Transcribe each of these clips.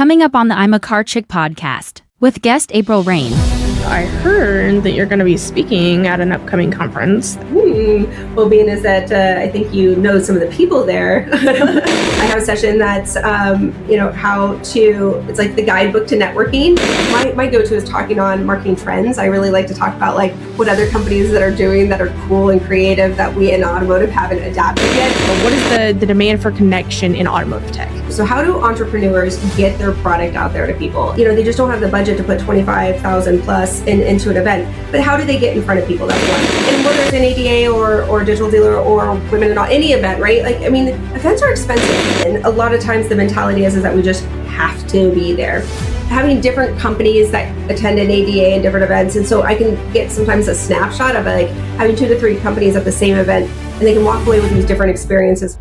Coming up on the I'm a Car Chick podcast with guest April Rain. I heard that you're going to be speaking at an upcoming conference. Well, being is that I think you know some of the people there. I have a session that's, it's like the guidebook to networking. My go-to is talking on marketing trends. I really like to talk about like what other companies that are doing that are cool and creative that we in automotive haven't adapted yet. But what is the demand for connection in automotive tech? So how do entrepreneurs get their product out there to people? They just don't have the budget to put 25,000 plus into an event, but how do they get in front of people? That's one. And whether it's an ADA or digital dealer or women in any event, right? Events are expensive, and a lot of times the mentality is that we just have to be there. Having different companies that attend an ADA and different events, and so I can get sometimes a snapshot of having 2 to 3 companies at the same event, and they can walk away with these different experiences.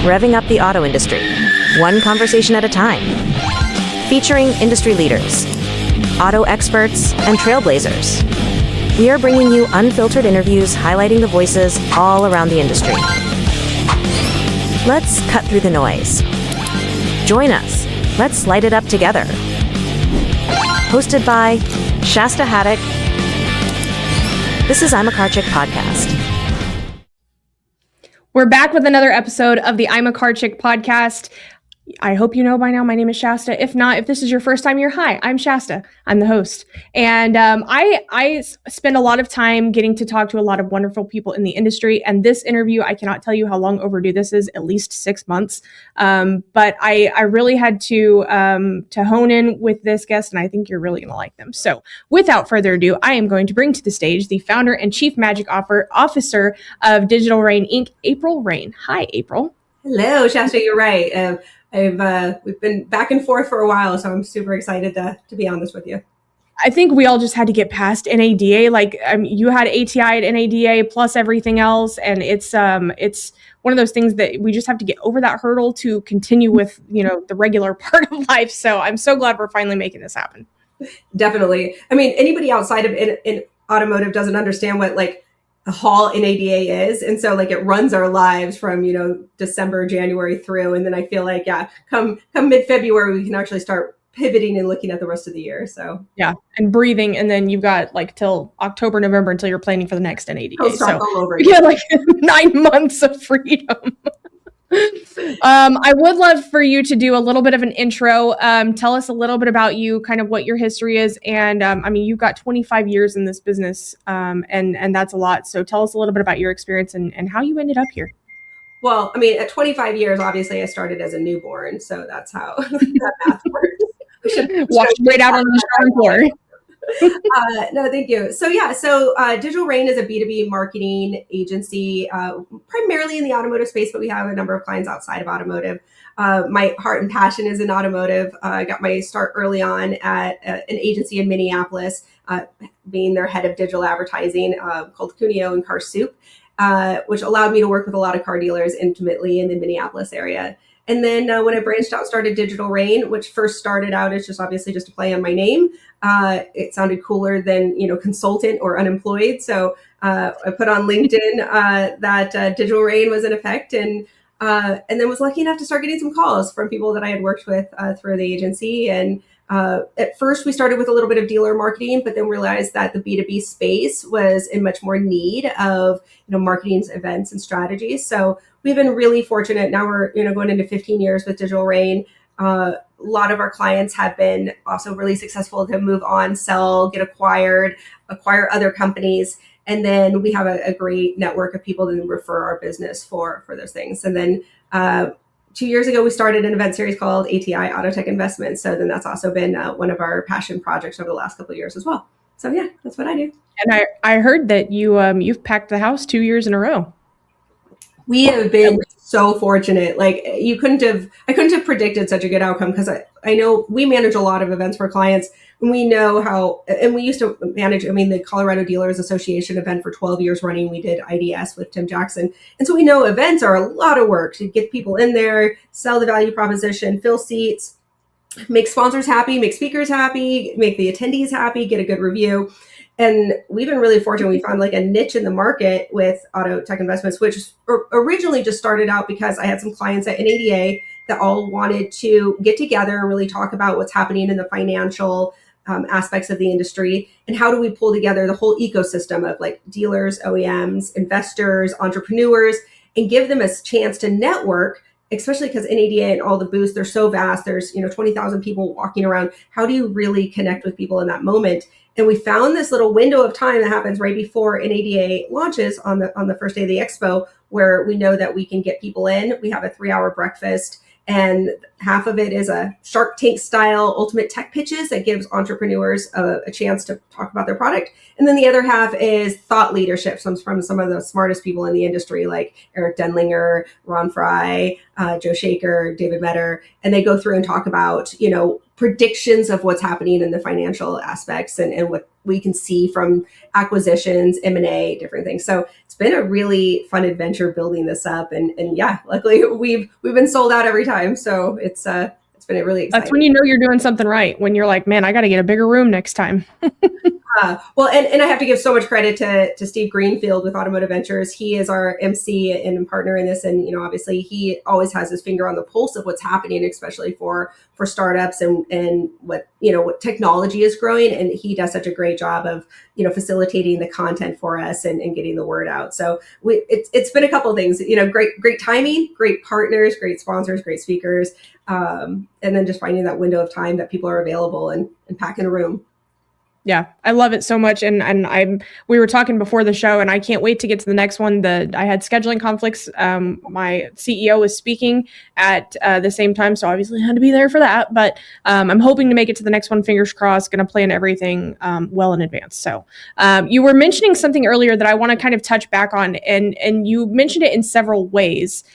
Revving up the auto industry, one conversation at a time. Featuring industry leaders, auto experts, and trailblazers. We are bringing you unfiltered interviews highlighting the voices all around the industry. Let's cut through the noise. Join us. Let's light it up together. Hosted by Shasta Haddock. This is I'm a Car Chick podcast. We're back with another episode of the I'm a Car Chick podcast. I hope you know by now, my name is Shasta. If not, if this is your first time here, hi, I'm Shasta. I'm the host. And I spend a lot of time getting to talk to a lot of wonderful people in the industry. And this interview, I cannot tell you how long overdue this is, at least 6 months. But I really had to hone in with this guest, and I think you're really going to like them. So without further ado, I am going to bring to the stage the founder and chief magic officer of Digital Rain, Inc., April Rain. Hi, April. Hello, Shasta, you're right. We've been back and forth for a while, so I'm super excited to be on this with you. I think we all just had to get past NADA. You had ATI at NADA plus everything else, and it's one of those things that we just have to get over that hurdle to continue with the regular part of life. So I'm so glad we're finally making this happen. Definitely. Anybody outside of in automotive doesn't understand what the hall in ADA is. And so it runs our lives from, December, January through. And then I feel come mid-February, we can actually start pivoting and looking at the rest of the year. So yeah. And breathing. And then you've got till October, November until you're planning for the next NADA. So all over again. 9 months of freedom. I would love for you to do a little bit of an intro. Tell us a little bit about you, kind of what your history is. And you've got 25 years in this business, and that's a lot. So tell us a little bit about your experience and how you ended up here. Well, at 25 years, obviously I started as a newborn. So that's how that math works. Walked straight out on the showroom floor. No, thank you. So Digital Rain is a B2B marketing agency, primarily in the automotive space, but we have a number of clients outside of automotive. My heart and passion is in automotive. I got my start early on at an agency in Minneapolis, being their head of digital advertising called Cuneo and Car Soup, which allowed me to work with a lot of car dealers intimately in the Minneapolis area. And then when I branched out, started Digital Rain, which first started out as just obviously just a play on my name. It sounded cooler than, consultant or unemployed. So I put on LinkedIn that Digital Rain was in effect, and then was lucky enough to start getting some calls from people that I had worked with through the agency. And at first we started with a little bit of dealer marketing, but then realized that the B2B space was in much more need of, marketing events and strategies. So we've been really fortunate. Now we're, going into 15 years with Digital Rain. A lot of our clients have been also really successful to move on, sell, get acquire other companies. And then we have a great network of people that refer our business for those things. And then 2 years ago, we started an event series called ATI Auto Tech Investments. So then that's also been one of our passion projects over the last couple of years as well. So yeah, that's what I do. And I heard that you've packed the house 2 years in a row. We have been so fortunate. I couldn't have predicted such a good outcome, because I know we manage a lot of events for clients, and we know how, and we used to manage, the Colorado Dealers Association event for 12 years running. We did IDS with Tim Jackson. And so we know events are a lot of work to get people in there, sell the value proposition, fill seats, make sponsors happy, make speakers happy, make the attendees happy, get a good review. And we've been really fortunate. We found a niche in the market with auto tech investments, which originally just started out because I had some clients at NADA that all wanted to get together and really talk about what's happening in the financial aspects of the industry, and how do we pull together the whole ecosystem of like dealers, OEMs, investors, entrepreneurs, and give them a chance to network, especially because NADA and all the booths, they're so vast. There's 20,000 people walking around. How do you really connect with people in that moment? And we found this little window of time that happens right before NADA launches on the first day of the expo, where we know that we can get people in. We have a 3-hour breakfast, and half of it is a Shark Tank style ultimate tech pitches that gives entrepreneurs a chance to talk about their product. And then the other half is thought leadership from some of the smartest people in the industry, like Eric Denlinger, Ron Fry, Joe Shaker, David Metter. And they go through and talk about, predictions of what's happening in the financial aspects and what we can see from acquisitions, M&A, different things. So it's been a really fun adventure building this up. And yeah, luckily we've been sold out every time. So it's been a really exciting. That's when you know you're doing something right. When you're like, man, I got to get a bigger room next time. Well, and I have to give so much credit to Steve Greenfield with Automotive Ventures. He is our MC and partner in this. And, obviously he always has his finger on the pulse of what's happening, especially for startups and what technology is growing. And he does such a great job of, facilitating the content for us and getting the word out. So it's been a couple of things, great timing, great partners, great sponsors, great speakers. And then just finding that window of time that people are available and packing a room. Yeah, I love it so much. And we were talking before the show, and I can't wait to get to the next one. I had scheduling conflicts. My CEO was speaking at the same time, so obviously I had to be there for that. But I'm hoping to make it to the next one, fingers crossed, going to plan everything well in advance. So you were mentioning something earlier that I want to kind of touch back on, and you mentioned it in several ways,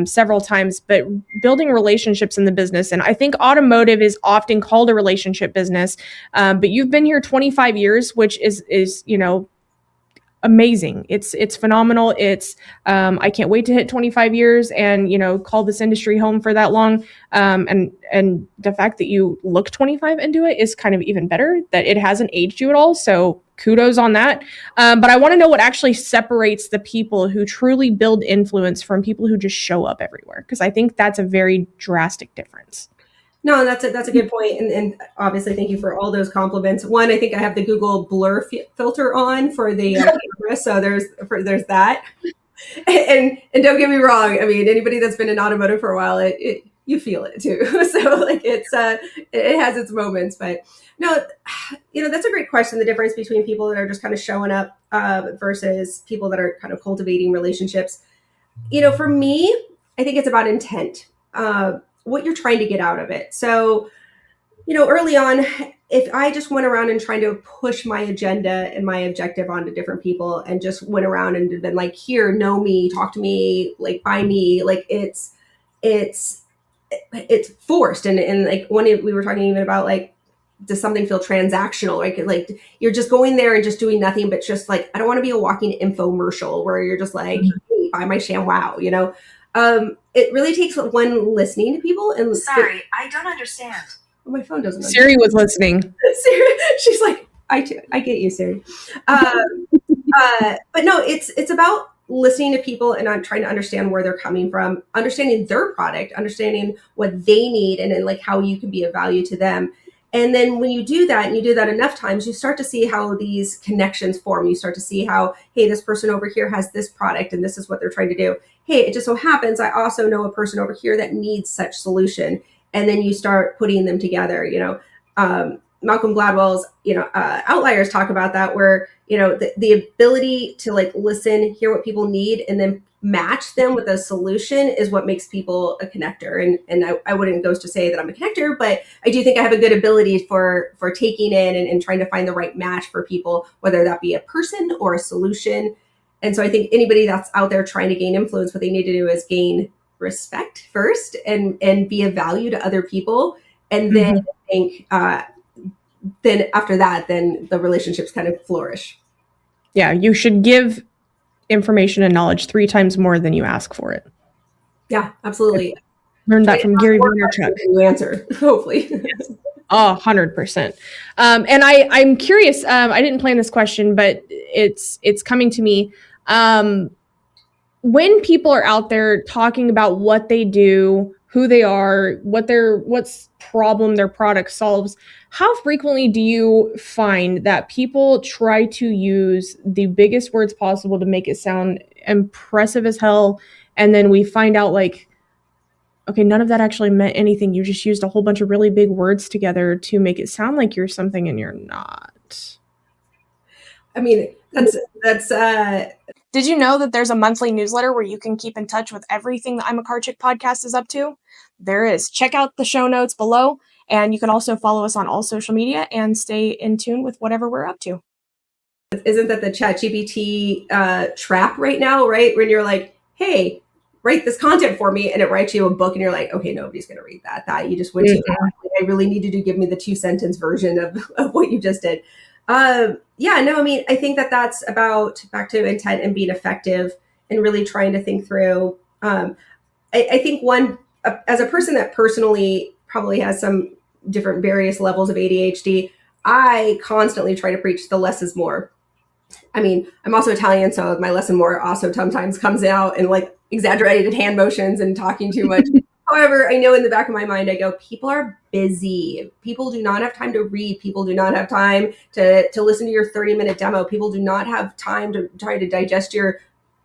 several times, but building relationships in the business. And I think automotive is often called a relationship business, but you've been here 25 years, which is amazing. It's phenomenal. I can't wait to hit 25 years and call this industry home for that long. And the fact that you look 25 into it is kind of even better, that it hasn't aged you at all. So kudos on that. But I want to know what actually separates the people who truly build influence from people who just show up everywhere, because I think that's a very drastic difference. No, that's a good point. And obviously, thank you for all those compliments. One, I think I have the Google blur filter on for the camera. So there's that. And don't get me wrong. I mean, anybody that's been in automotive for a while, you feel it too. So like it has its moments, but no, that's a great question. The difference between people that are just kind of showing up versus people that are kind of cultivating relationships. For me, I think it's about intent. What you're trying to get out of it. So, early on, if I just went around and trying to push my agenda and my objective onto different people and just went around and been like, here, know me, talk to me, like buy me, like it's forced. And like when we were talking even about like, does something feel transactional? Like you're just going there and just doing nothing, but just like, I don't want to be a walking infomercial where you're just like, hey, buy my ShamWow, it really takes one listening to people and Sorry, I don't understand. Oh, my phone doesn't. Siri was listening. Siri, she's like, I get you, Siri. But no, it's about listening to people and I'm trying to understand where they're coming from, understanding their product, understanding what they need, and then like how you can be of value to them. And then when you do that and you do that enough times, you start to see how these connections form. You start to see how, hey, this person over here has this product and this is what they're trying to do. Hey, it just so happens I also know a person over here that needs such solution. And then you start putting them together. Malcolm Gladwell's, Outliers talk about that, where, the ability to like listen, hear what people need, and then match them with a solution is what makes people a connector. And I wouldn't go to say that I'm a connector, but I do think I have a good ability for taking in and trying to find the right match for people, whether that be a person or a solution. And so I think anybody that's out there trying to gain influence, what they need to do is gain respect first and be of value to other people. And then I think, then after that, then the relationships kind of flourish. Yeah, you should give information and knowledge 3 times more than you ask for it. Yeah, absolutely. Learned that from Gary Vaynerchuk. You answer, hopefully. Yes. Oh, 100%. And I'm curious, I didn't plan this question, but it's coming to me. When people are out there talking about what they do who they are, what's problem their product solves, how frequently do you find that people try to use the biggest words possible to make it sound impressive as hell, and then we find out like, okay, none of that actually meant anything. You just used a whole bunch of really big words together to make it sound like you're something and you're not. I mean, that's Did you know that there's a monthly newsletter where you can keep in touch with everything the I'm a Car Chick podcast is up to? There is. Check out the show notes below, and you can also follow us on all social media and stay in tune with whatever we're up to. isn't that the ChatGPT trap right now, right? When you're like, hey, write this content for me, and it writes you a book, and you're like, okay, nobody's going to read that. That you just went too far. I really needed to give me the 2-sentence version of what you just did. Yeah, no, I mean, I think that's about back to intent and being effective and really trying to think through. I think as a person that personally probably has some different various levels of ADHD, I constantly try to preach the less is more. I mean, I'm also Italian, so my less and more also sometimes comes out in like exaggerated hand motions and talking too much. However, I know in the back of my mind, I go, people are busy. People do not have time to read. People do not have time to listen to your 30-minute demo. People do not have time to try to digest your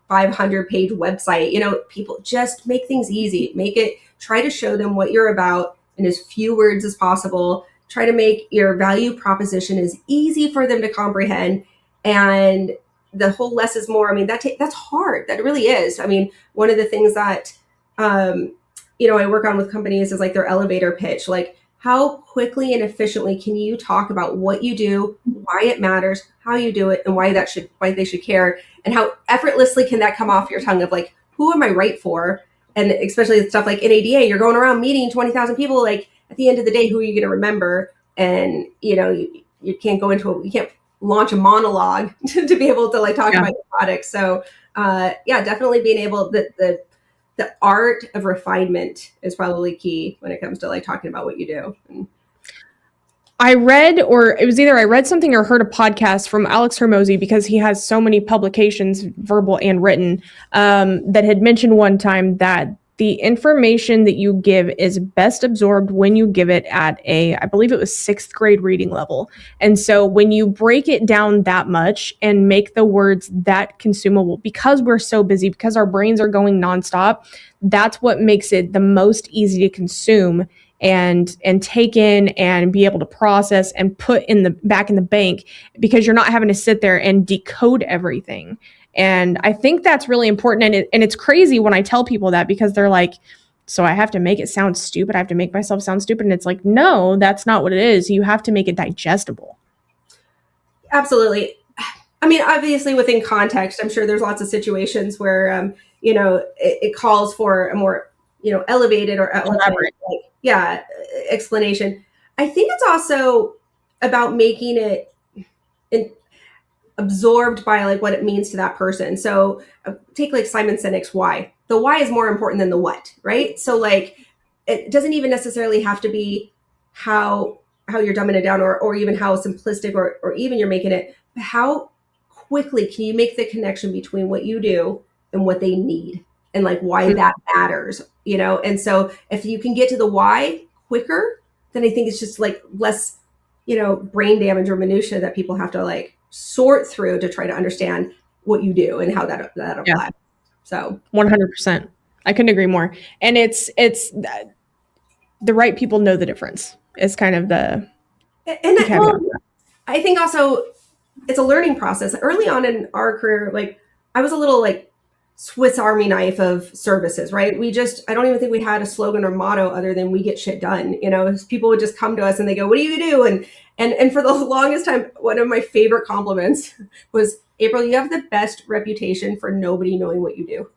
500-page website. You know, people just make things easy. Try to show them what you're about in as few words as possible. Try to make your value proposition as easy for them to comprehend. And the whole less is more. I mean, that's hard. That really is. I mean, one of the things that, I work on with companies is like their elevator pitch. Like, how quickly and efficiently can you talk about what you do, why it matters, how you do it, and why they should care, and how effortlessly can that come off your tongue of like, who am I right for? And especially stuff like in ADA, you're going around meeting 20,000 people. Like at the end of the day, who are you going to remember? And you can't you can't launch a monologue to be able to like talk about your product. So definitely being able the art of refinement is probably key when it comes to like talking about what you do. I read something or heard a podcast from Alex Hermosi, because he has so many publications, verbal and written, that had mentioned one time that the information that you give is best absorbed when you give it at I believe it was 6th grade reading level. And so when you break it down that much and make the words that consumable, because we're so busy, because our brains are going nonstop, that's what makes it the most easy to consume and take in and be able to process and put back in the bank, because you're not having to sit there and decode everything. And I think that's really important. And it's crazy when I tell people that, because they're like, so I have to make it sound stupid. I have to make myself sound stupid. And it's like, no, that's not what it is. You have to make it digestible. Absolutely. I mean, obviously within context, I'm sure there's lots of situations where, it calls for a more, elevated or elaborate, explanation. I think it's also about making it absorbed by like what it means to that person. So take like Simon Sinek's why. The why is more important than the what, right? So like it doesn't even necessarily have to be how you're dumbing it down or even how simplistic or even you're making it. How quickly can you make the connection between what you do and what they need and like why that matters, And so if you can get to the why quicker, then I think it's just like less, brain damage or minutia that people have to like sort through to try to understand what you do and how that applies. Yeah. So 100%. I couldn't agree more. And it's the right people know the difference. It's kind of I think also it's a learning process. Early on in our career, like I was a little like Swiss Army knife of services, right? I don't even think we had a slogan or motto other than we get shit done. People would just come to us and they go, what do you do? And for the longest time, one of my favorite compliments was, April, you have the best reputation for nobody knowing what you do.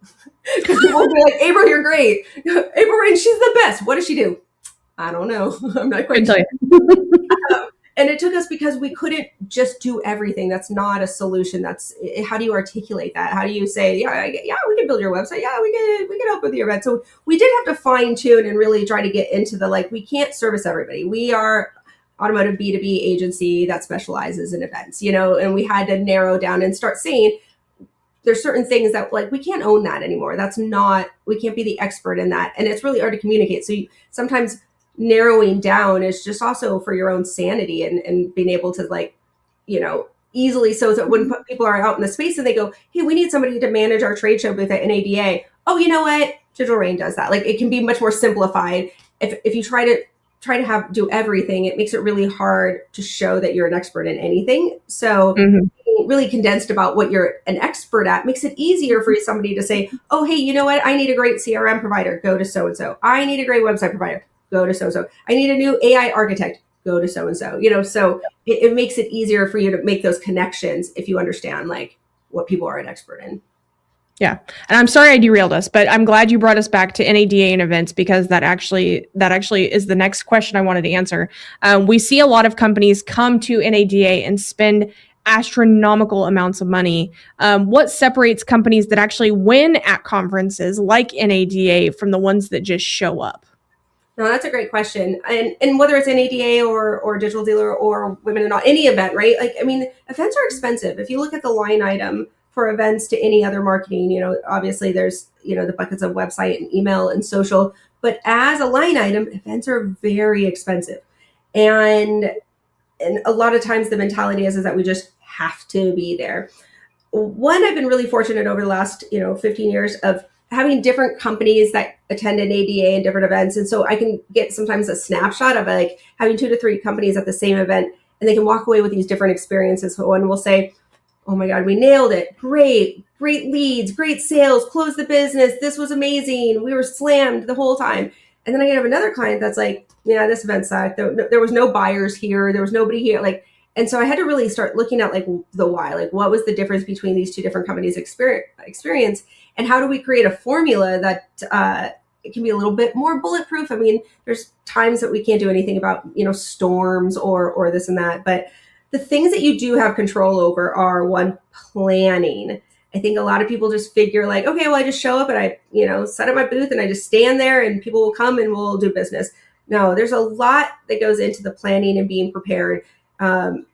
Because people would be like, April, you're great. April Rain, she's the best. What does she do? I don't know. I'm not quite sure. And it took us because we couldn't just do everything. That's not a solution. How do you articulate that? How do you say, yeah, we can build your website. Yeah, we can help with your event. So we did have to fine tune and really try to get into we can't service everybody. We are automotive B2B agency that specializes in events, and we had to narrow down and start saying, there's certain things that like we can't own that anymore. We can't be the expert in that. And it's really hard to communicate. So sometimes narrowing down is just also for your own sanity and being able to like, easily. So that when people are out in the space and they go, hey, we need somebody to manage our trade show booth at NADA. Oh, you know what? Digital Rain does that. Like it can be much more simplified. If you try to do everything, it makes it really hard to show that you're an expert in anything. So being really condensed about what you're an expert at makes it easier for somebody to say, oh, hey, you know what? I need a great CRM provider. Go to so-and-so. I need a great website provider. Go to so-and-so. I need a new AI architect. Go to so-and-so. So it makes it easier for you to make those connections if you understand like what people are an expert in. Yeah. And I'm sorry I derailed us, but I'm glad you brought us back to NADA and events, because that actually is the next question I wanted to answer. We see a lot of companies come to NADA and spend astronomical amounts of money. What separates companies that actually win at conferences like NADA from the ones that just show up? No, that's a great question. And whether it's NADA or Digital Dealer or Women in any event, right? Like, I mean, events are expensive. If you look at the line item for events to any other marketing, obviously there's, the buckets of website and email and social, but as a line item, events are very expensive. And a lot of times the mentality is that we just have to be there. One, I've been really fortunate over the last, 15 years of having different companies that attend an ADA and different events. And so I can get sometimes a snapshot of like having 2 to 3 companies at the same event, and they can walk away with these different experiences. So one will say, oh my God, we nailed it. Great leads, great sales, closed the business. This was amazing. We were slammed the whole time. And then I have another client that's like, yeah, this event sucked. There was no buyers here. There was nobody here. Like, and so I had to really start looking at like the why, like what was the difference between these 2 different companies' experience, and how do we create a formula that it can be a little bit more bulletproof. I mean, there's times that we can't do anything about, storms or this and that, but the things that you do have control over are, one, planning. I think a lot of people just figure like, okay, well, I just show up and I, set up my booth and I just stand there and people will come and we'll do business. No, there's a lot that goes into the planning and being prepared.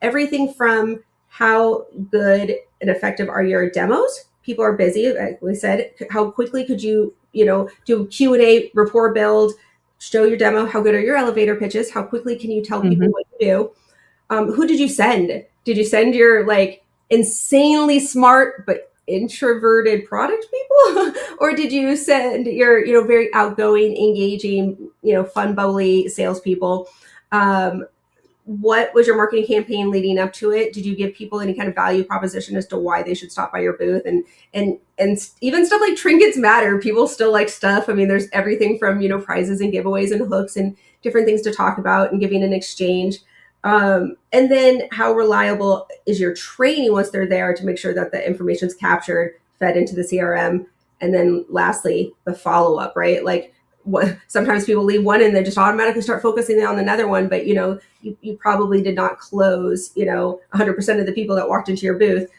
Everything from how good and effective are your demos? People are busy. Like we said, how quickly could you, do Q&A, rapport build, show your demo? How good are your elevator pitches? How quickly can you tell people what you do? Who did you send? Did you send your like insanely smart but introverted product people? Or did you send your, very outgoing, engaging, fun, bubbly salespeople? What was your marketing campaign leading up to it? Did you give people any kind of value proposition as to why they should stop by your booth? And even stuff like trinkets matter. People still like stuff. I mean, there's everything from, prizes and giveaways and hooks and different things to talk about and giving an exchange. And then how reliable is your training once they're there to make sure that the information's captured, fed into the CRM. And then lastly, the follow-up, right? Like, sometimes people leave one and they just automatically start focusing on another one, but you probably did not close 100% of the people that walked into your booth.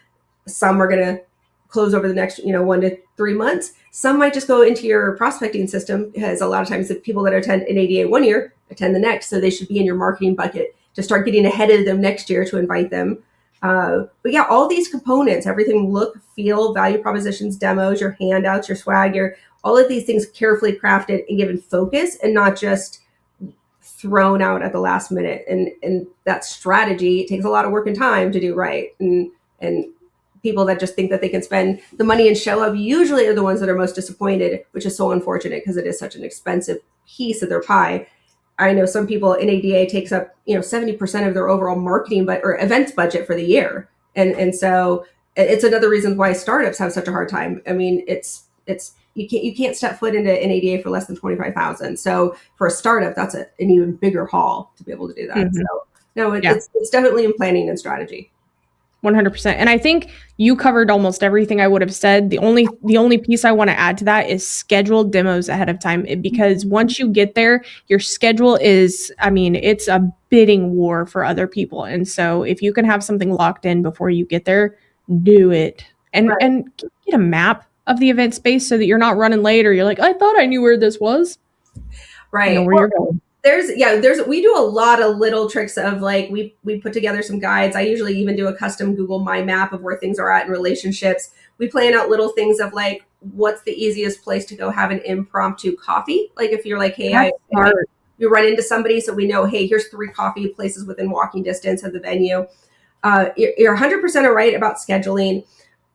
Some are going to close over the next 1 to 3 months. Some might just go into your prospecting system, because a lot of times the people that attend an ADA one year attend the next, so they should be in your marketing bucket to start getting ahead of them next year to invite them. But yeah, all these components, everything, look, feel, value propositions, demos, your handouts, your swag, all of these things carefully crafted and given focus and not just thrown out at the last minute. And that strategy takes a lot of work and time to do right. And people that just think that they can spend the money and show up usually are the ones that are most disappointed, which is so unfortunate because it is such an expensive piece of their pie. I know some people in ADA takes up 70% of their overall marketing or events budget for the year. And so it's another reason why startups have such a hard time. I mean, you can't step foot into an ADA for less than $25,000. So for a startup, that's an even bigger haul to be able to do that. Mm-hmm. So no, it's definitely in planning and strategy. 100%. And I think you covered almost everything I would have said. The only piece I want to add to that is schedule demos ahead of time, because once you get there, your schedule is, it's a bidding war for other people. And so if you can have something locked in before you get there, do it. And get a map of the event space so that you're not running late or you're like, I thought I knew where this was. Right. Where you're going. we do a lot of little tricks of like, we put together some guides. I usually even do a custom Google My Map of where things are at in relationships. We plan out little things of like, what's the easiest place to go have an impromptu coffee? Like if you're like, hey, you run into somebody, so we know, hey, here's 3 coffee places within walking distance of the venue. You're 100% right about scheduling.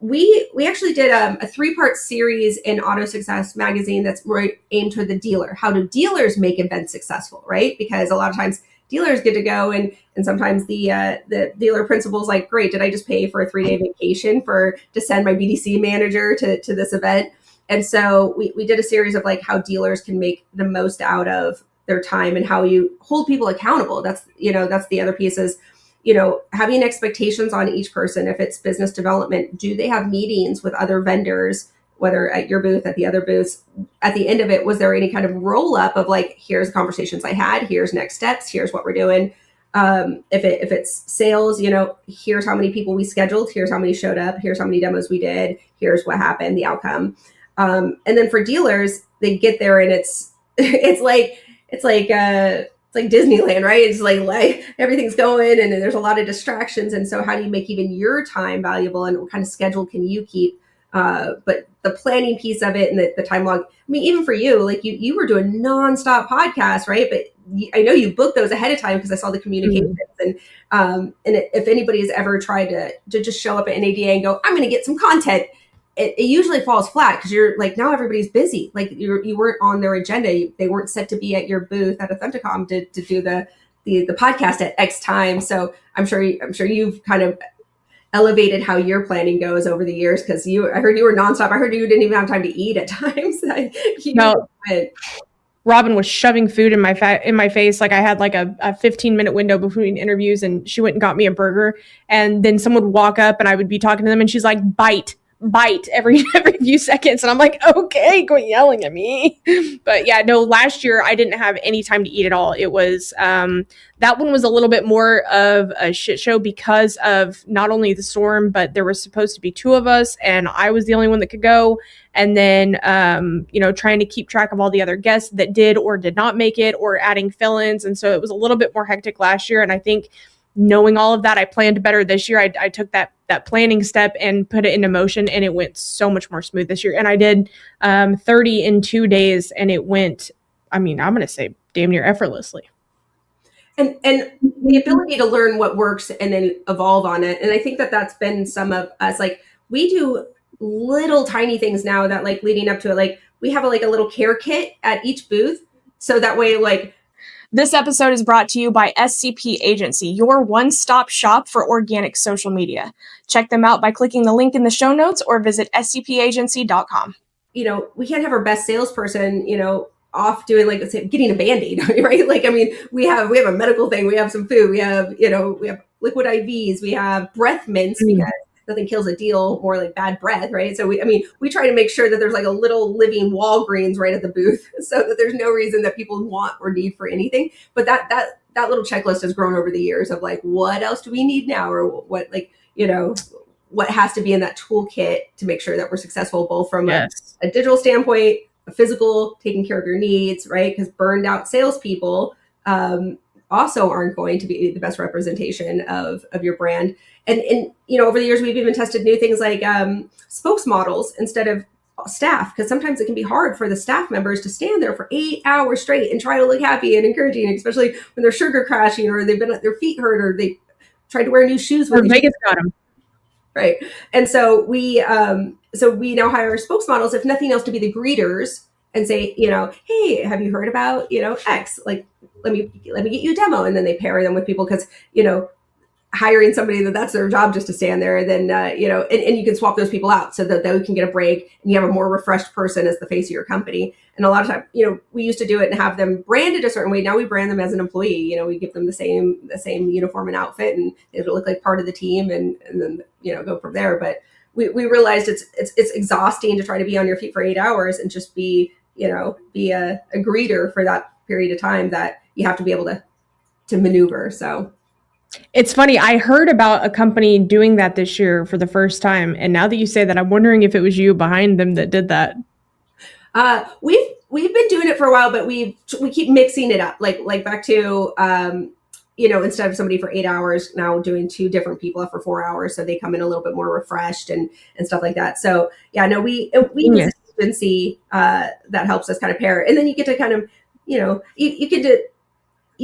We actually did a 3-part series in Auto Success magazine that's right aimed toward the dealer. How do dealers make events successful, right? Because a lot of times dealers get to go and sometimes the dealer principal's like, great, did I just pay for a 3-day vacation to send my BDC manager to this event? And so we did a series of like how dealers can make the most out of their time and how you hold people accountable. That's the other piece is, having expectations on each person. If it's business development, do they have meetings with other vendors, whether at your booth, at the other booths? At the end of it, was there any kind of roll up of like, here's the conversations I had, here's next steps, here's what we're doing. If it's sales, here's how many people we scheduled, here's how many showed up, here's how many demos we did, here's what happened, the outcome. And then for dealers, they get there and it's like Disneyland, right? It's like everything's going and there's a lot of distractions. And so how do you make even your time valuable and what kind of schedule can you keep? But the planning piece of it and the time log, I mean, even for you, like you were doing nonstop podcasts, right? But I know you booked those ahead of time because I saw the communications. And if anybody's ever tried to just show up at NADA and go, I'm going to get some content, it usually falls flat because you're like, now everybody's busy. Like you weren't on their agenda. They weren't set to be at your booth at Authenticom to do the podcast at X time. So I'm sure you've kind of elevated how your planning goes over the years because I heard you were nonstop. I heard you didn't even have time to eat at times. Robin was shoving food in my face. Like I had like a 15-minute window between interviews, and she went and got me a burger. And then someone would walk up, and I would be talking to them, and she's like, bite every few seconds. And I'm like, okay, quit yelling at me. But yeah, no, last year I didn't have any time to eat at all. It was, that one was a little bit more of a shit show because of not only the storm, but there was supposed to be 2 of us and I was the only one that could go. And then, trying to keep track of all the other guests that did or did not make it or adding fill-ins. And so it was a little bit more hectic last year. And I think knowing all of that, I planned better this year. I took that planning step and put it into motion, and it went so much more smooth this year. And I did 30 in 2 days, and it went, I'm going to say damn near effortlessly. And the ability to learn what works and then evolve on it. And I think that's been some of us, like we do little tiny things now that like leading up to it, like we have a little care kit at each booth. So that way, like, this episode is brought to you by SCP Agency, your one-stop shop for organic social media. Check them out by clicking the link in the show notes or visit scpagency.com. We can't have our best salesperson, off doing like, let's say, getting a Band-Aid, right? Like, I mean, we have a medical thing, we have some food, we have liquid IVs, we have breath mints because nothing kills a deal more like bad breath, right? So we try to make sure that there's like a little living Walgreens right at the booth so that there's no reason that people want or need for anything. But that little checklist has grown over the years of like, what else do we need now? Or what, what has to be in that toolkit to make sure that we're successful, both from a digital standpoint, a physical, taking care of your needs, right? Because burned out salespeople also aren't going to be the best representation of your brand. And over the years, we've even tested new things like spokesmodels instead of staff, because sometimes it can be hard for the staff members to stand there for 8 hours straight and try to look happy and encouraging, especially when they're sugar crashing or they've been their feet hurt or they tried to wear new shoes. Or Vegas got them. Right. And so we now hire spokesmodels, if nothing else, to be the greeters and say, hey, have you heard about, X? Like, let me get you a demo. And then they pair them with people because, hiring somebody that's their job just to stand there, and then, and you can swap those people out so that they can get a break and you have a more refreshed person as the face of your company. And a lot of time, we used to do it and have them branded a certain way. Now we brand them as an employee. We give them the same uniform and outfit, and it'll look like part of the team, and then, go from there. But we realized it's exhausting to try to be on your feet for 8 hours and just be a greeter for that period of time that you have to be able to maneuver. So it's funny. I heard about a company doing that this year for the first time. And now that you say that, I'm wondering if it was you behind them that did that. we've been doing it for a while, but we keep mixing it up, like back to, instead of somebody for 8 hours, now doing 2 different people for 4 hours. So they come in a little bit more refreshed and stuff like that. So yeah, no, we use an agency that helps us kind of pair. And then you get to kind of, you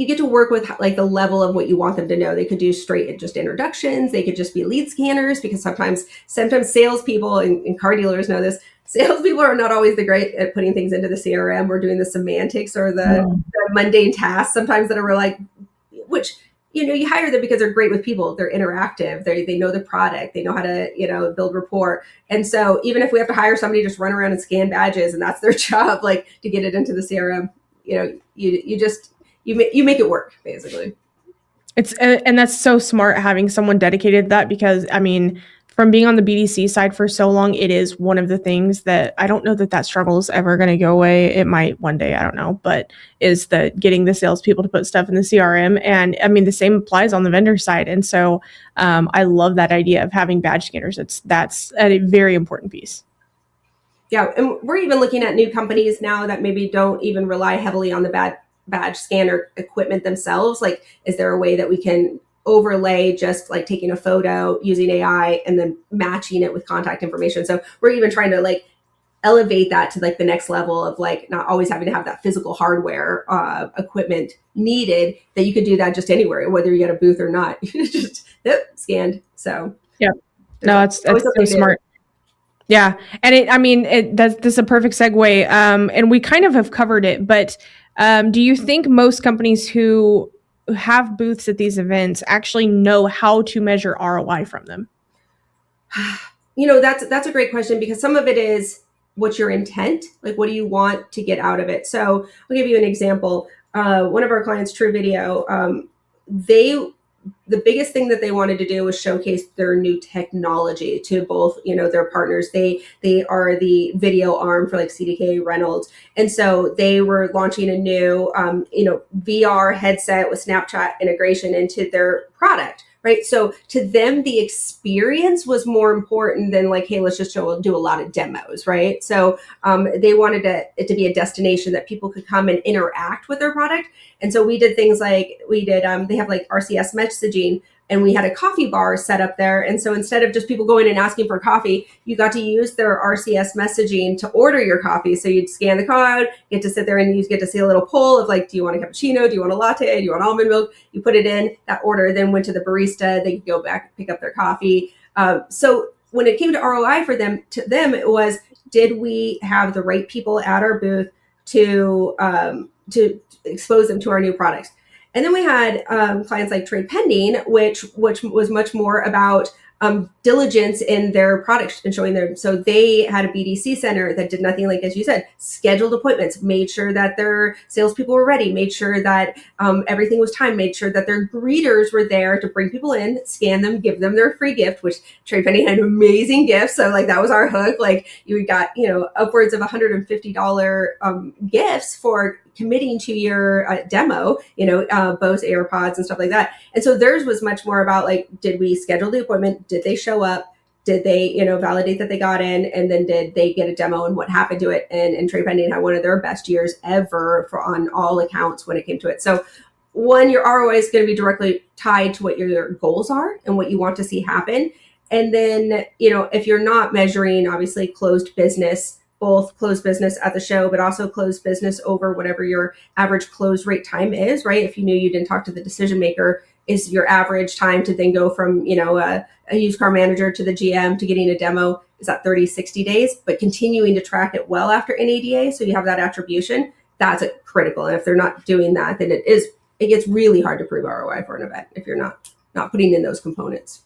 get to work with like the level of what you want them to know. They could do straight just introductions. They could just be lead scanners, because sometimes salespeople and car dealers know this. Salespeople are not always the great at putting things into the CRM or doing the semantics or the mundane tasks sometimes that are like, which, you hire them because they're great with people. They're interactive. They know the product. They know how to, build rapport. And so even if we have to hire somebody to just run around and scan badges and that's their job, like to get it into the CRM, you make it work, basically. And that's so smart, having someone dedicated to that, because I mean, from being on the BDC side for so long, it is one of the things that I don't know that struggle is ever going to go away. It might one day, I don't know, but is getting the salespeople to put stuff in the CRM. And I mean, the same applies on the vendor side. And so I love that idea of having badge scanners. That's a very important piece. Yeah, and we're even looking at new companies now that maybe don't even rely heavily on the badge scanner equipment themselves. Like, is there a way that we can overlay just like taking a photo using AI and then matching it with contact information? So we're even trying to like elevate that to like the next level of like not always having to have that physical hardware equipment needed, that you could do that just anywhere, whether you get a booth or not. Just scanned. So yeah, no, that's so smart. Yeah. And this is a perfect segue. And we kind of have covered it, but do you think most companies who have booths at these events actually know how to measure ROI from them? That's a great question, because some of it is what's your intent? Like, what do you want to get out of it? So I'll give you an example. One of our clients, True Video, the biggest thing that they wanted to do was showcase their new technology to both, their partners. They are the video arm for like CDK, Reynolds. And so they were launching a new, VR headset with Snapchat integration into their product, right? So to them, the experience was more important than like, hey, let's just do a lot of demos, right? So they wanted it to be a destination that people could come and interact with their product. And so we did things like they have like RCS messaging, and we had a coffee bar set up there. And so instead of just people going and asking for coffee, you got to use their RCS messaging to order your coffee. So you'd scan the code, get to sit there and you get to see a little poll of like, do you want a cappuccino? Do you want a latte? Do you want almond milk? You put it in, that order then went to the barista. They could go back, pick up their coffee. So when it came to ROI for them, it was, did we have the right people at our booth to expose them to our new products? And then we had clients like Trade Pending, which was much more about diligence in their products and showing them. So they had a BDC center that did nothing, like, as you said, scheduled appointments, made sure that their salespeople were ready, made sure that everything was timed, made sure that their greeters were there to bring people in, scan them, give them their free gift, which Trade Pending had an amazing gift. So like that was our hook. Like you got, upwards of $150 gifts for committing to your demo, Bose AirPods and stuff like that. And so theirs was much more about like, did we schedule the appointment? Did they show up? Did they, validate that they got in? And then did they get a demo and what happened to it? And Trade Pending had one of their best years ever on all accounts when it came to it. So one, your ROI is going to be directly tied to what your goals are and what you want to see happen. And then, if you're not measuring, obviously closed business, both closed business at the show, but also closed business over whatever your average close rate time is, right? If you knew you didn't talk to the decision maker, is your average time to then go from, a used car manager to the GM to getting a demo, is that 30, 60 days, but continuing to track it well after NADA. So you have that attribution, that's critical. And if they're not doing that, then it gets really hard to prove ROI for an event if you're not putting in those components.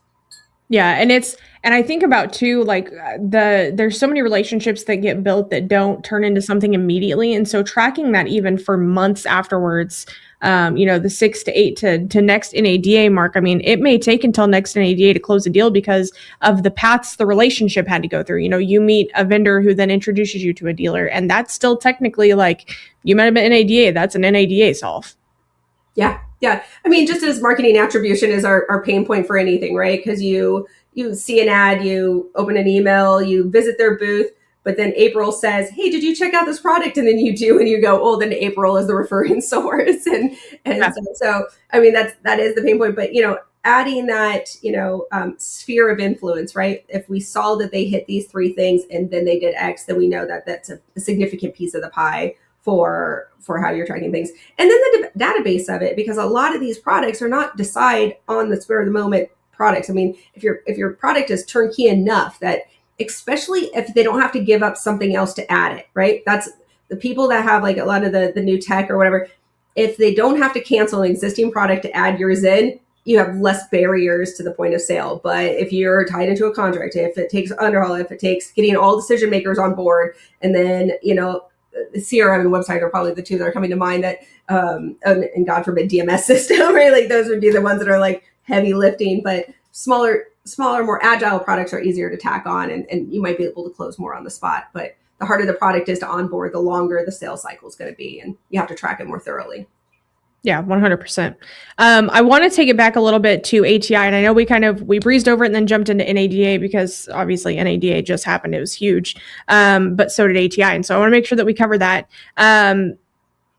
Yeah. And I think about too, like there's so many relationships that get built that don't turn into something immediately. And so tracking that even for months afterwards, the 6 to 8 to next NADA mark. I mean, it may take until next NADA to close a deal because of the paths the relationship had to go through. You meet a vendor who then introduces you to a dealer, and that's still technically like you might have been NADA. That's an NADA solve. Yeah. Yeah. I mean, just as marketing attribution is our pain point for anything, right? Because you see an ad, you open an email, you visit their booth, But then April says, hey, did you check out this product? And then you do, and you go, oh, then April is the referring source. And so, I mean, that is the pain point. But, adding that, sphere of influence, right? If we saw that they hit these three things and then they did X, then we know that that's a significant piece of the pie for how you're tracking things. And then the database of it, because a lot of these products are not decide on the spur of the moment products. I mean, if your product is turnkey enough that, especially if they don't have to give up something else to add it, right? That's the people that have like a lot of the new tech or whatever. If they don't have to cancel an existing product to add yours in, you have less barriers to the point of sale. But if you're tied into a contract, if it takes underhaul, if it takes getting all decision makers on board, and then, the CRM and website are probably the two that are coming to mind that, and God forbid DMS system, right? Like those would be the ones that are like heavy lifting, but smaller, more agile products are easier to tack on, and you might be able to close more on the spot. But the harder the product is to onboard, the longer the sales cycle is going to be, and you have to track it more thoroughly. Yeah, 100%. I want to take it back a little bit to ATI, and I know we breezed over it and then jumped into NADA because obviously NADA just happened. It was huge, but so did ATI, and so I want to make sure that we cover that.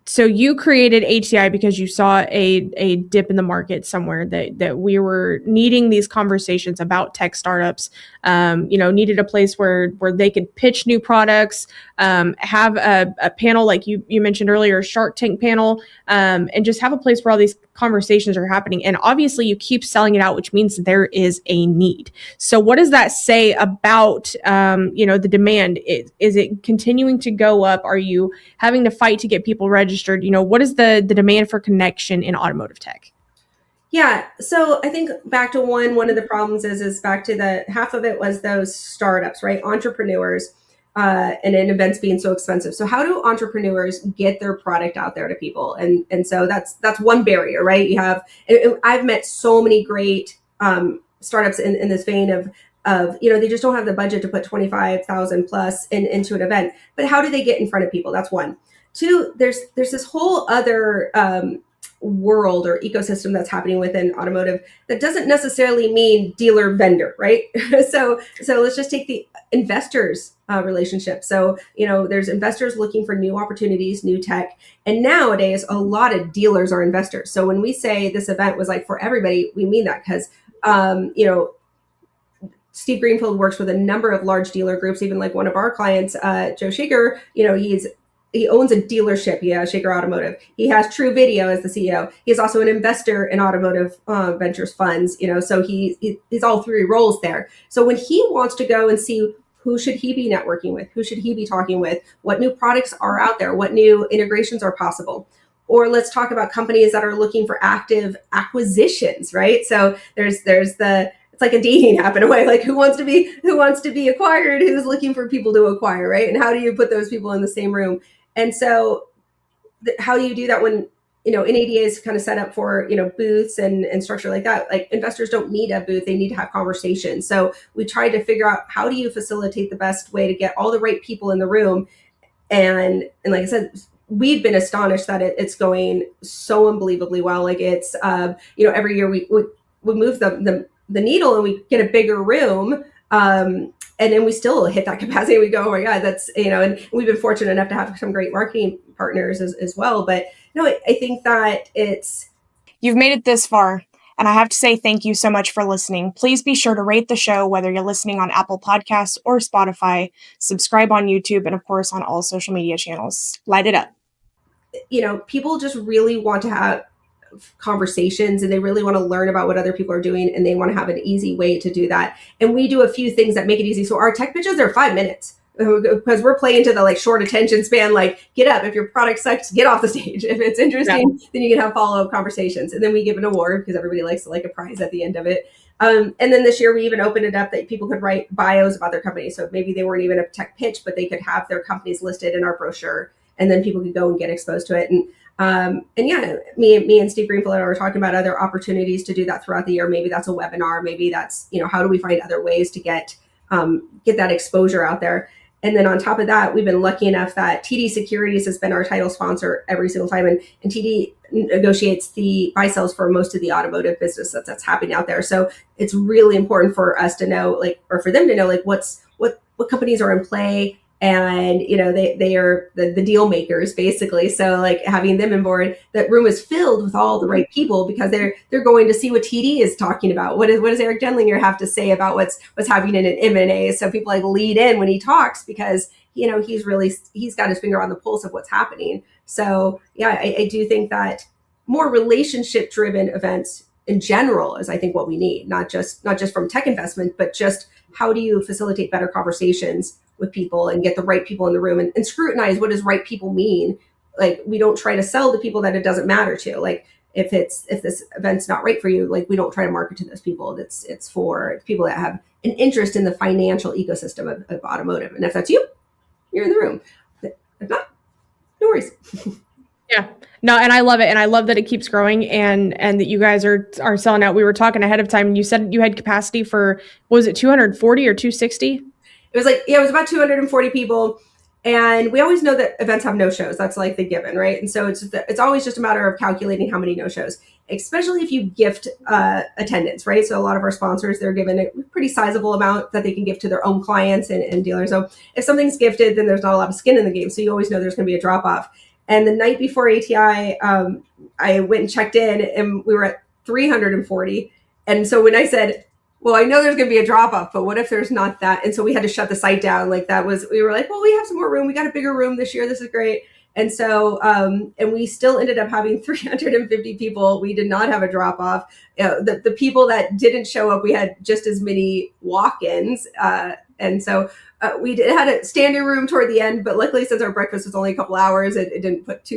So you created ATI because you saw a dip in the market somewhere that we were needing these conversations about tech startups, needed a place where they could pitch new products, have a panel like you mentioned earlier, a Shark Tank panel, and just have a place where all these conversations are happening. And obviously you keep selling it out, which means there is a need. So what does that say about, the demand? Is it continuing to go up? Are you having to fight to get people registered? What is the demand for connection in automotive tech? Yeah. So I think back to one of the problems is back to the half of it was those startups, right? Entrepreneurs, and then events being so expensive. So how do entrepreneurs get their product out there to people? And so that's one barrier, right? You have, and I've met so many great startups in this vein of they just don't have the budget to put 25,000 plus into an event. But how do they get in front of people? That's one. Two, there's this whole other world or ecosystem that's happening within automotive that doesn't necessarily mean dealer vendor, right? So let's just take the investors relationship. So, there's investors looking for new opportunities, new tech. And nowadays, a lot of dealers are investors. So when we say this event was like for everybody, we mean that because, Steve Greenfield works with a number of large dealer groups, even like one of our clients, Joe Shaker, he owns a dealership. He has Shaker Automotive. He has True Video as the CEO. He's also an investor in automotive ventures funds, so he's all three roles there. So when he wants to go and see who should he be networking with, who should he be talking with, what new products are out there, what new integrations are possible, or let's talk about companies that are looking for active acquisitions, right? So there's it's like a dating app in a way, like who wants to be acquired, who's looking for people to acquire, right? And how do you put those people in the same room? And so how do you do that when, NADA is kind of set up for, booths and structure like that? Like investors don't need a booth, they need to have conversations. So we tried to figure out how do you facilitate the best way to get all the right people in the room. And like I said, we've been astonished that it's going so unbelievably well. Like it's, every year we move the needle and we get a bigger room. And then we still hit that capacity. We go, oh my God, that's, and we've been fortunate enough to have some great marketing partners as well. But no, I think that You've made it this far, and I have to say thank you so much for listening. Please be sure to rate the show, whether you're listening on Apple Podcasts or Spotify, subscribe on YouTube, and of course on all social media channels. Light it up. People just really want to have conversations and they really want to learn about what other people are doing, and they want to have an easy way to do that. And we do a few things that make it easy. So our tech pitches are 5 minutes because we're playing to the like short attention span, like get up. If your product sucks, get off the stage. If it's interesting, then you can have follow-up conversations. And then we give an award because everybody likes to like a prize at the end of it. And then this year we even opened it up that people could write bios about their company. So maybe they weren't even a tech pitch, but they could have their companies listed in our brochure, and then people could go and get exposed to it. And yeah, me and Steve Greenfield are talking about other opportunities to do that throughout the year. Maybe that's a webinar. Maybe that's, how do we find other ways to get that exposure out there? And then on top of that, we've been lucky enough that TD Securities has been our title sponsor every single time. And TD negotiates the buy sells for most of the automotive business that's happening out there. So it's really important for us to know, or for them to know, what companies are in play and they are the deal makers basically. So like having them on board, that room is filled with all the right people because they're going to see what TD is talking about. What does Eric Denlinger have to say about what's happening in an M&A? So people like lead in when he talks because he's got his finger on the pulse of what's happening. So yeah, I do think that more relationship driven events in general is I think what we need, not just from tech investment, but just how do you facilitate better conversations with people and get the right people in the room and scrutinize what does right people mean. Like we don't try to sell to people that it doesn't matter to. Like if this event's not right for you, like we don't try to market to those people. It's for people that have an interest in the financial ecosystem of automotive. And if that's you, you're in the room. If not, no worries. Yeah, no, and I love it. And I love that it keeps growing and that you guys are selling out. We were talking ahead of time and you said you had capacity for, was it 240 or 260? It was about 240 people. And we always know that events have no shows. That's like the given, right? And so it's always just a matter of calculating how many no shows, especially if you gift attendance, right? So a lot of our sponsors, they're given a pretty sizable amount that they can give to their own clients and dealers. So if something's gifted, then there's not a lot of skin in the game. So you always know there's going to be a drop off. And the night before ATI, I went and checked in and we were at 340. And so when I said, well, I know there's going to be a drop off, but what if there's not that? And so we had to shut the site down. We were like, well, we have some more room. We got a bigger room this year. This is great. And so, and we still ended up having 350 people. We did not have a drop off. The people that didn't show up, we had just as many walk-ins. And so we had a standing room toward the end, but luckily since our breakfast was only a couple hours, it didn't put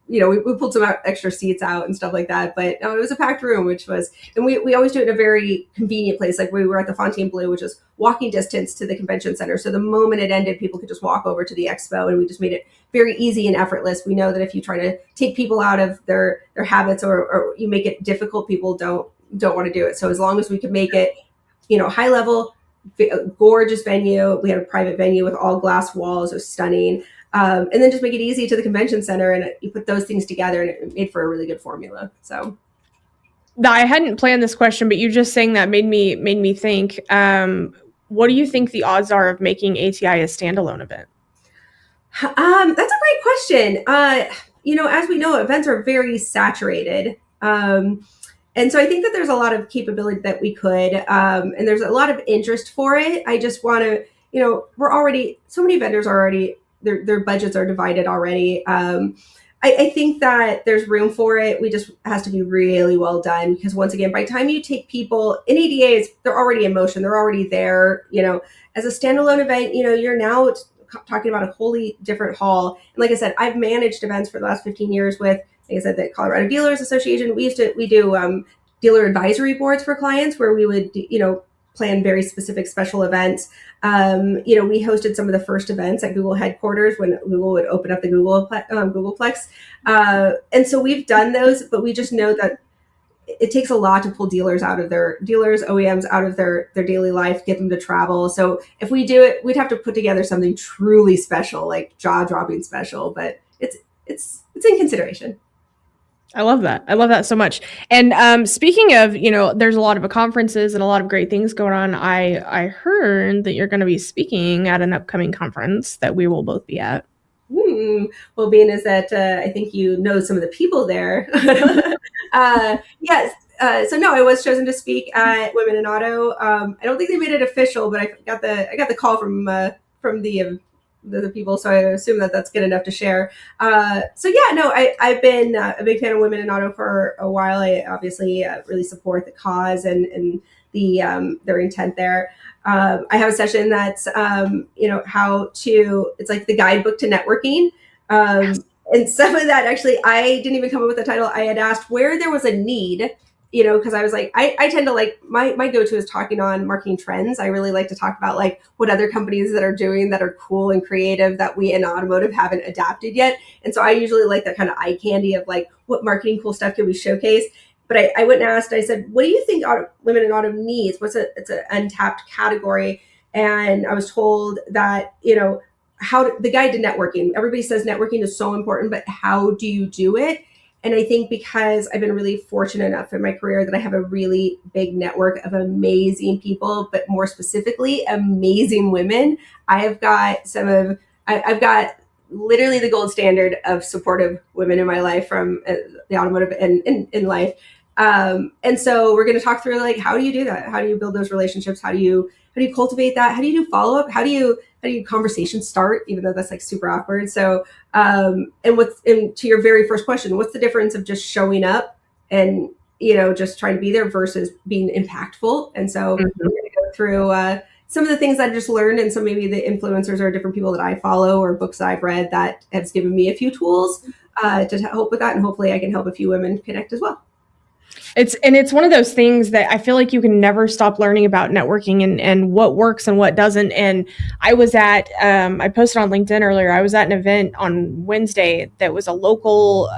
we pulled some extra seats out and stuff like that. But no, it was a packed room, and we always do it in a very convenient place. Like we were at the Fontainebleau, which is walking distance to the convention center. So the moment it ended, people could just walk over to the expo, and we just made it very easy and effortless. We know that if you try to take people out of their habits or you make it difficult, people don't want to do it. So as long as we can make it, high level, gorgeous venue. We had a private venue with all glass walls. It was stunning. And then just make it easy to the convention center. And you put those things together and it made for a really good formula. So I hadn't planned this question, but you just saying that made me think, what do you think the odds are of making ATI a standalone event? That's a great question. As we know, events are very saturated. And so I think that there's a lot of capability that we could, and there's a lot of interest for it. I just want to, we're already, so many vendors are already, their budgets are divided already. I think that there's room for it. We just has to be really well done because once again, by the time you take people in ADAs, they're already in motion. They're already there, as a standalone event, you're now talking about a wholly different hall. And like I said, I've managed events for the last 15 years with, like I said, the Colorado Dealers Association. We do dealer advisory boards for clients where we would, plan very specific special events. We hosted some of the first events at Google headquarters when Google would open up the Googleplex. And so we've done those, but we just know that it takes a lot to pull OEMs out of their daily life, get them to travel. So if we do it, we'd have to put together something truly special, like jaw-dropping special, but it's in consideration. I love that. I love that so much. And speaking of, there's a lot of conferences and a lot of great things going on. I heard that you're going to be speaking at an upcoming conference that we will both be at. Well, being is that I think you know some of the people there. Yes. So no, I was chosen to speak at Women in Auto. I don't think they made it official, but I got the call from the people, so I assume that that's good enough to share. I've been a big fan of Women in Auto for a while. I obviously really support the cause and their intent there. I have a session that's it's like the guidebook to networking. And some of that actually, I didn't even come up with the title. I had asked where there was a need, because I was like, I tend to like, my go-to is talking on marketing trends. I really like to talk about like what other companies that are doing that are cool and creative that we in automotive haven't adapted yet. And so I usually like that kind of eye candy of like, what marketing cool stuff can we showcase? But I went and asked, I said, what do you think Women in Auto needs? It's an untapped category. And I was told that, the guide to networking, everybody says networking is so important, but how do you do it? And I think because I've been really fortunate enough in my career that I have a really big network of amazing people, but more specifically, amazing women. I've got I've got literally the gold standard of supportive women in my life from the automotive and in life. And so we're going to talk through like, how do you do that? How do you build those relationships? How do you cultivate that? How do you do follow up? How do you conversations start, even though that's like super awkward? So, and to your very first question, what's the difference of just showing up and, just trying to be there versus being impactful? And so we're going to go through, some of the things I've just learned, and so maybe the influencers are different people that I follow or books that I've read that has given me a few tools to help with that, and hopefully I can help a few women connect as well. It's one of those things that I feel like you can never stop learning about networking and what works and what doesn't. And I was at, I posted on LinkedIn earlier, I was at an event on Wednesday that was a local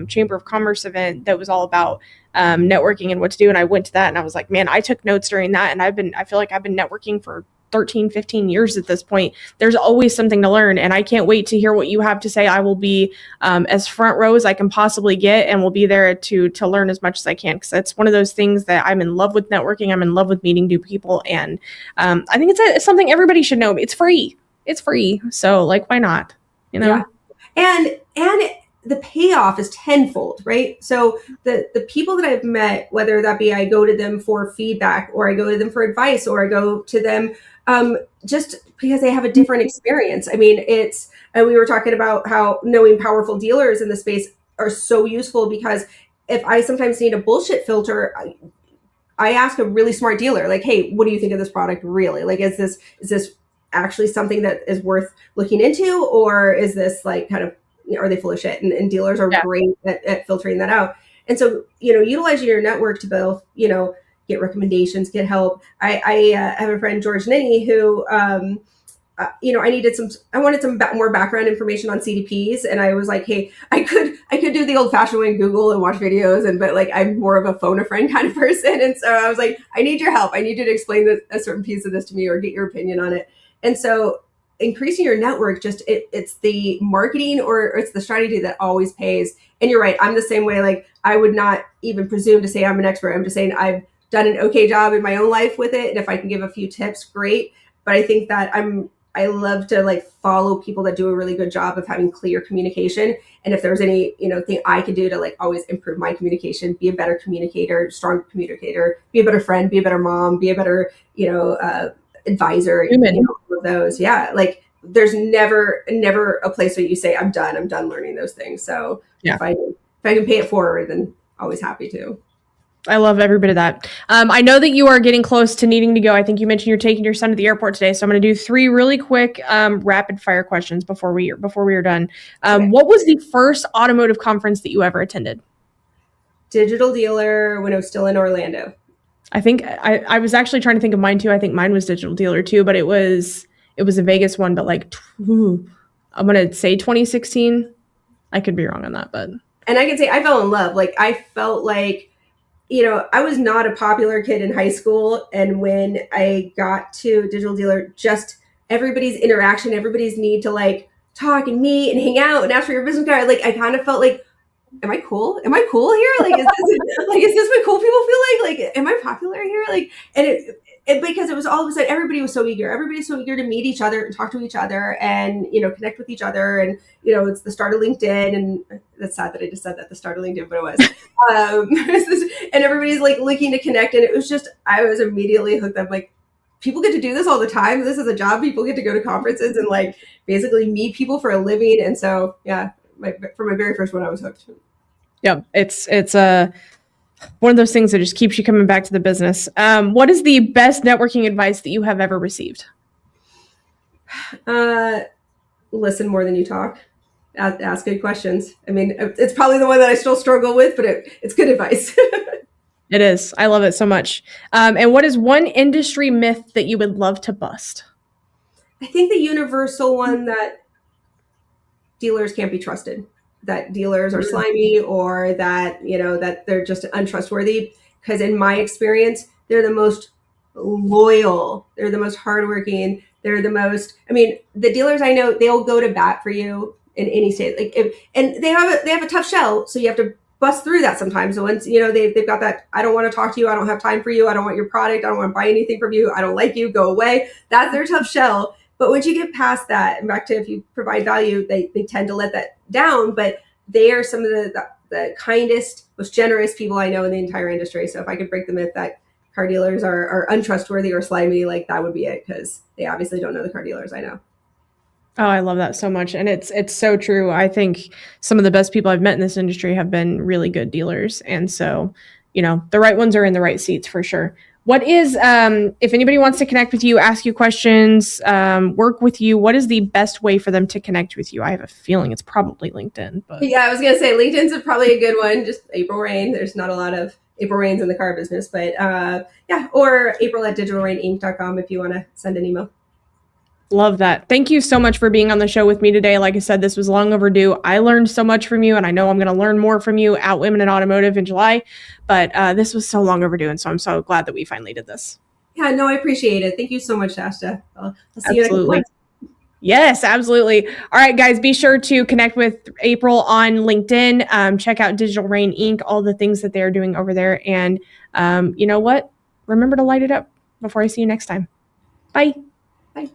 Chamber of Commerce event that was all about networking and what to do. And I went to that and I was like, man, I took notes during that. And I feel like I've been networking for 13, 15 years at this point. There's always something to learn. And I can't wait to hear what you have to say. I will be as front row as I can possibly get, and will be there to learn as much as I can. Because it's one of those things that I'm in love with networking. I'm in love with meeting new people. And I think it's something everybody should know. It's free. So like, why not? Yeah. And the payoff is tenfold, right? So the people that I've met, whether that be I go to them for feedback or I go to them for advice or I go to them just because they have a different experience. I mean, and we were talking about how knowing powerful dealers in the space are so useful, because if I sometimes need a bullshit filter, I ask a really smart dealer, like, hey, what do you think of this product really? Like, is this actually something that is worth looking into? Or is this like kind of, are they full of shit? And dealers are great at filtering that out. And so, utilizing your network to both, get recommendations, get help. I have a friend, George Ninny, who, I wanted some more background information on CDPs. And I was like, hey, I could do the old fashioned way and Google and watch videos, but like, I'm more of a phone a friend kind of person. And so I was like, I need your help. I need you to explain a certain piece of this to me or get your opinion on it. And so increasing your network, it's the marketing or it's the strategy that always pays. And you're right. I'm the same way. Like, I would not even presume to say I'm an expert. I'm just saying I've done an okay job in my own life with it. And if I can give a few tips, great. But I think that I love to like follow people that do a really good job of having clear communication. And if there's any, thing I could do to like always improve my communication, be a better communicator, strong communicator, be a better friend, be a better mom, be a better, advisor, all of those. Yeah. Like, there's never a place where you say, I'm done learning those things. So if I can pay it forward, then always happy to. I love every bit of that. I know that you are getting close to needing to go. I think you mentioned you're taking your son to the airport today. So I'm going to do 3 really quick rapid fire questions before we are done. Okay. What was the first automotive conference that you ever attended? Digital Dealer, when I was still in Orlando. I think I was actually trying to think of mine too. I think mine was Digital Dealer too, but it was a Vegas one, but like, I'm going to say 2016. I could be wrong on that, but. And I can say I fell in love. Like, I felt like, I was not a popular kid in high school. And when I got to Digital Dealer, just everybody's interaction, everybody's need to like talk and meet and hang out and ask for your business card. Like, I kind of felt like, am I cool? Am I cool here? Like, is this what cool people feel like? Like, am I popular here? Like, and it because it was all of a sudden, everybody was so eager. Everybody's so eager to meet each other and talk to each other and, connect with each other. And, it's the start of LinkedIn. And that's sad that I just said that, the start of LinkedIn, but it was. And everybody's like looking to connect. And it was just, I was immediately hooked up. Like, people get to do this all the time. This is a job. People get to go to conferences and like basically meet people for a living. And so, yeah, from my very first one, I was hooked. Yeah, it's one of those things that just keeps you coming back to the business. What is the best networking advice that you have ever received? Listen more than you talk. Ask good questions. I mean, it's probably the one that I still struggle with, but it's good advice. It is. I love it so much. And what is one industry myth that you would love to bust? I think the universal one that dealers can't be trusted. That dealers are slimy, or that, that they're just untrustworthy. Because in my experience, they're the most loyal. They're the most hardworking. They're the most, the dealers I know, they'll go to bat for you in any state. Like, and they have a tough shell. So you have to bust through that sometimes. So once, they've got that, I don't want to talk to you. I don't have time for you. I don't want your product. I don't want to buy anything from you. I don't like you. Go away. That's their tough shell. But once you get past that, and back to if you provide value, they tend to let that down. But they are some of the kindest, most generous people I know in the entire industry. So if I could break the myth that car dealers are untrustworthy or slimy, like that would be it, because they obviously don't know the car dealers I know. Oh, I love that so much. And it's so true. I think some of the best people I've met in this industry have been really good dealers. And so, the right ones are in the right seats for sure. What is, if anybody wants to connect with you, ask you questions, work with you, what is the best way for them to connect with you? I have a feeling it's probably LinkedIn. But yeah, I was going to say LinkedIn's probably a good one. Just April Rain. There's not a lot of April Rains in the car business, but or April@digitalraininc.com if you want to send an email. Love that. Thank you so much for being on the show with me today. Like I said, this was long overdue. I learned so much from you, and I know I'm going to learn more from you at Women in Automotive in July. But this was so long overdue, and so I'm so glad that we finally did this. Yeah, no, I appreciate it. Thank you so much, Shasta. I'll see you next week. Yes, absolutely. All right, guys, be sure to connect with April on LinkedIn. Check out Digital Rain Inc., all the things that they're doing over there. And you know what? Remember to light it up before I see you next time. Bye. Bye.